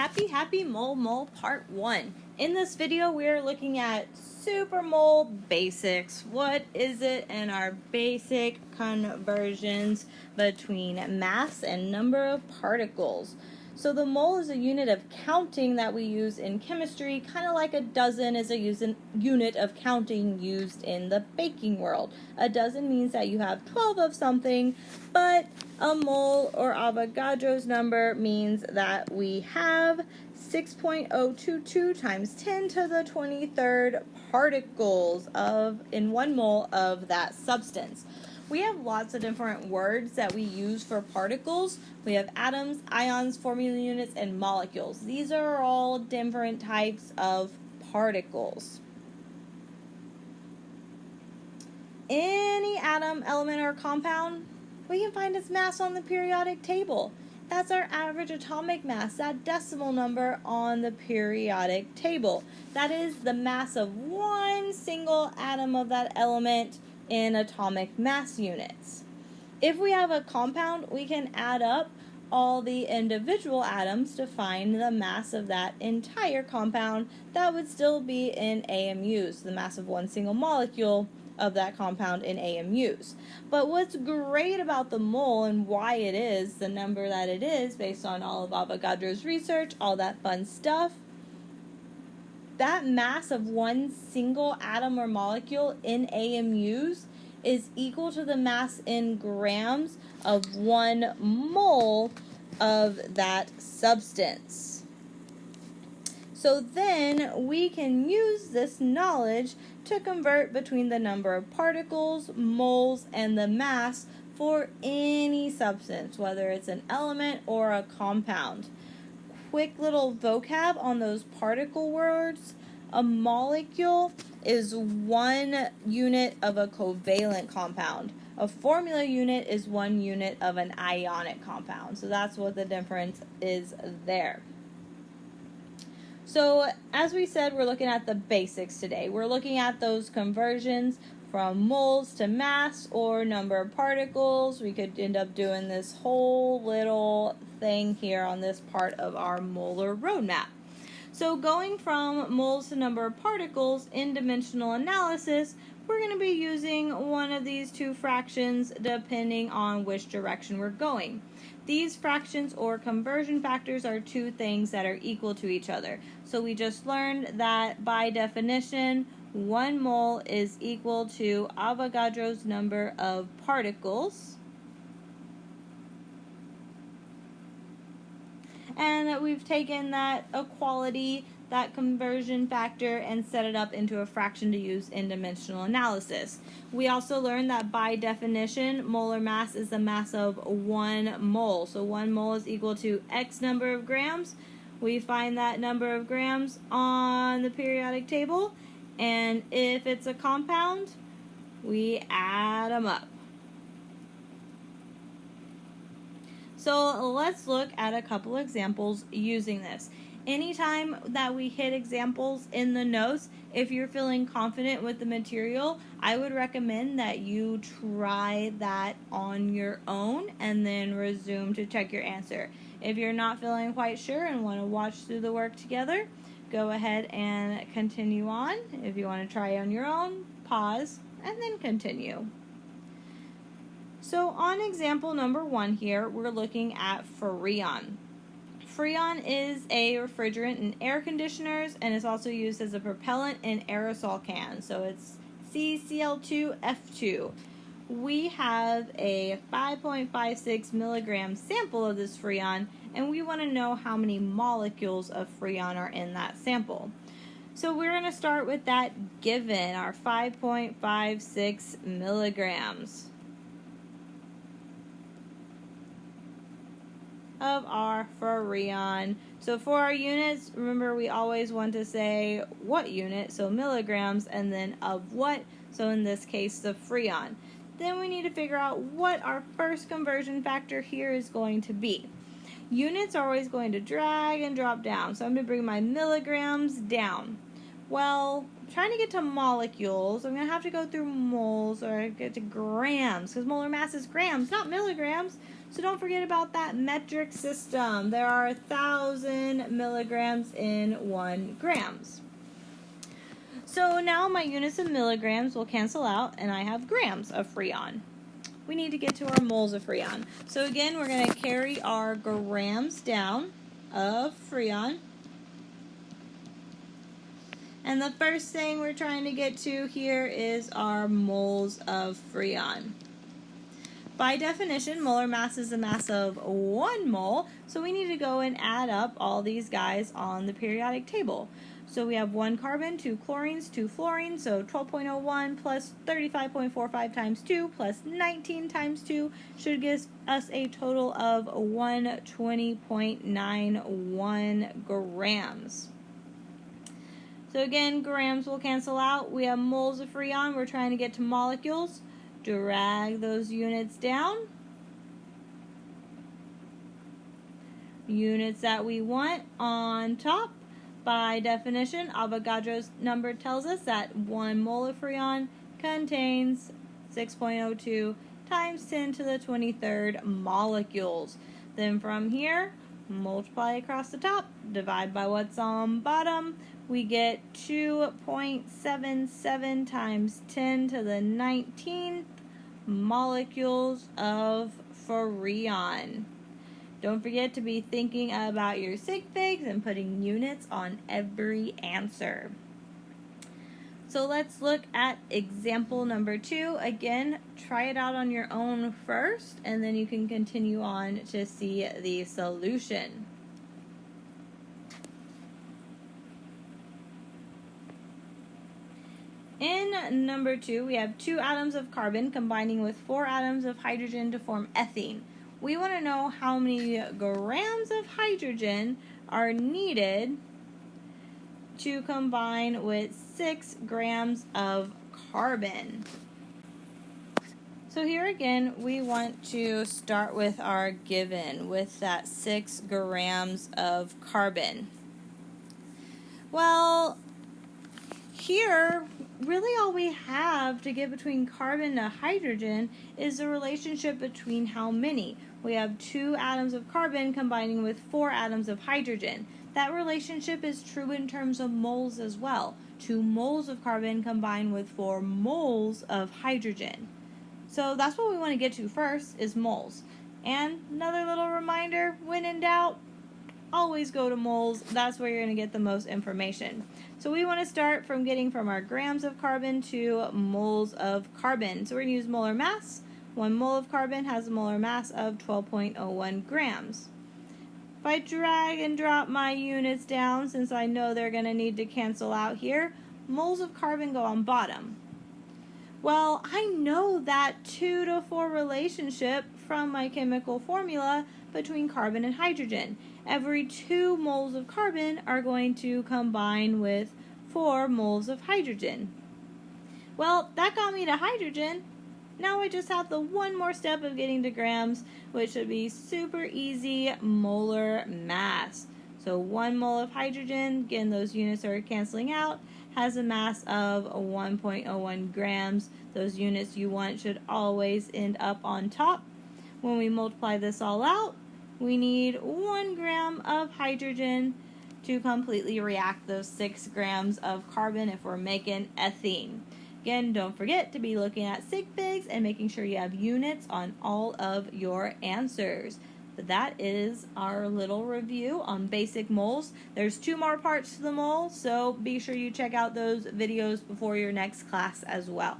Happy Mole Part 1. In this video, we are looking at supermole basics. What is it and our basic conversions between mass and number of particles. So the mole is a unit of counting that we use in chemistry, kind of like a dozen is a unit of counting used in the baking world. A dozen means that you have 12 of something, but a mole or Avogadro's number means that we have 6.022 times 10 to the 23rd particles in 1 mole of that substance. We have lots of different words that we use for particles. We have atoms, ions, formula units, and molecules. These are all different types of particles. Any atom, element, or compound, we can find its mass on the periodic table. That's our average atomic mass, that decimal number on the periodic table. That is the mass of one single atom of that element in atomic mass units. If we have a compound, we can add up all the individual atoms to find the mass of that entire compound. That would still be in AMUs, the mass of one single molecule of that compound in AMUs. But what's great about the mole and why it is the number that it is based on all of Avogadro's research, all that fun stuff, that mass of one single atom or molecule in AMUs is equal to the mass in grams of 1 mole of that substance. So then we can use this knowledge to convert between the number of particles, moles, and the mass for any substance, whether it's an element or a compound. Quick little vocab on those particle words. A molecule is 1 unit of a covalent compound. A formula unit is 1 unit of an ionic compound. So that's what the difference is there. So as we said, we're looking at the basics today. We're looking at those conversions from moles to mass or number of particles. We could end up doing this whole little thing here on this part of our molar roadmap. So going from moles to number of particles in dimensional analysis, we're going to be using one of these two fractions depending on which direction we're going. These fractions or conversion factors are two things that are equal to each other. So we just learned that by definition, 1 mole is equal to Avogadro's number of particles. And we've taken that equality, that conversion factor, and set it up into a fraction to use in dimensional analysis. We also learned that by definition, molar mass is the mass of 1 mole. So 1 mole is equal to X number of grams. We find that number of grams on the periodic table. And if it's a compound, we add them up. So let's look at a couple examples using this. Anytime that we hit examples in the notes, if you're feeling confident with the material, I would recommend that you try that on your own and then resume to check your answer. If you're not feeling quite sure and want to watch through the work together, go ahead and continue on. If you want to try on your own, pause and then continue. So on example number 1 here, we're looking at Freon. Freon is a refrigerant in air conditioners and is also used as a propellant in aerosol cans. So it's CCl2F2. We have a 5.56 milligram sample of this Freon, and we want to know how many molecules of Freon are in that sample. So we're going to start with that given, our 5.56 milligrams of our Freon. So for our units, remember we always want to say what unit, so milligrams, and then of what, so in this case the Freon. Then we need to figure out what our first conversion factor here is going to be. Units are always going to drag and drop down, so I'm going to bring my milligrams down. Well, trying to get to molecules, I'm going to have to go through moles or get to grams, because molar mass is grams, not milligrams. So don't forget about that metric system. There are 1,000 milligrams in 1 grams. So now my units of milligrams will cancel out and I have grams of Freon. We need to get to our moles of Freon. So again, we're going to carry our grams down of Freon. And the first thing we're trying to get to here is our moles of Freon. By definition, molar mass is the mass of 1 mole, so we need to go and add up all these guys on the periodic table. So we have 1 carbon, 2 chlorines, 2 fluorines, so 12.01 plus 35.45 times 2 plus 19 times 2 should give us a total of 120.91 grams. So again, grams will cancel out. We have moles of Freon. We're trying to get to molecules. Drag those units down. Units that we want on top. By definition, Avogadro's number tells us that 1 mole of Freon contains 6.02 times 10 to the 23rd molecules. Then from here, multiply across the top, divide by what's on bottom. We get 2.77 times 10 to the 19th molecules of Freon. Don't forget to be thinking about your sig figs and putting units on every answer. So let's look at example number 2. Again, try it out on your own first, and then you can continue on to see the solution. In number 2, we have 2 atoms of carbon combining with 4 atoms of hydrogen to form ethene. We want to know how many grams of hydrogen are needed to combine with 6 grams of carbon. So here again, we want to start with our given, with that 6 grams of carbon. Well, here, really all we have to get between carbon to hydrogen is the relationship between how many. We have 2 atoms of carbon combining with 4 atoms of hydrogen. That relationship is true in terms of moles as well. 2 moles of carbon combined with 4 moles of hydrogen. So that's what we want to get to first, is moles. And another little reminder, when in doubt, always go to moles. That's where you're going to get the most information. So we want to start from getting from our grams of carbon to moles of carbon. So we're going to use molar mass. 1 mole of carbon has a molar mass of 12.01 grams. If I drag and drop my units down, since I know they're going to need to cancel out here, moles of carbon go on bottom. Well, I know that 2 to 4 relationship from my chemical formula between carbon and hydrogen. Every 2 moles of carbon are going to combine with 4 moles of hydrogen. Well, that got me to hydrogen. Now I just have the one more step of getting to grams, which should be super easy, molar mass. So 1 mole of hydrogen, again those units are canceling out, has a mass of 1.01 grams. Those units you want should always end up on top. When we multiply this all out, we need 1 gram of hydrogen to completely react those 6 grams of carbon if we're making ethene. Again, don't forget to be looking at sig figs and making sure you have units on all of your answers. But that is our little review on basic moles. There's 2 more parts to the mole, so be sure you check out those videos before your next class as well.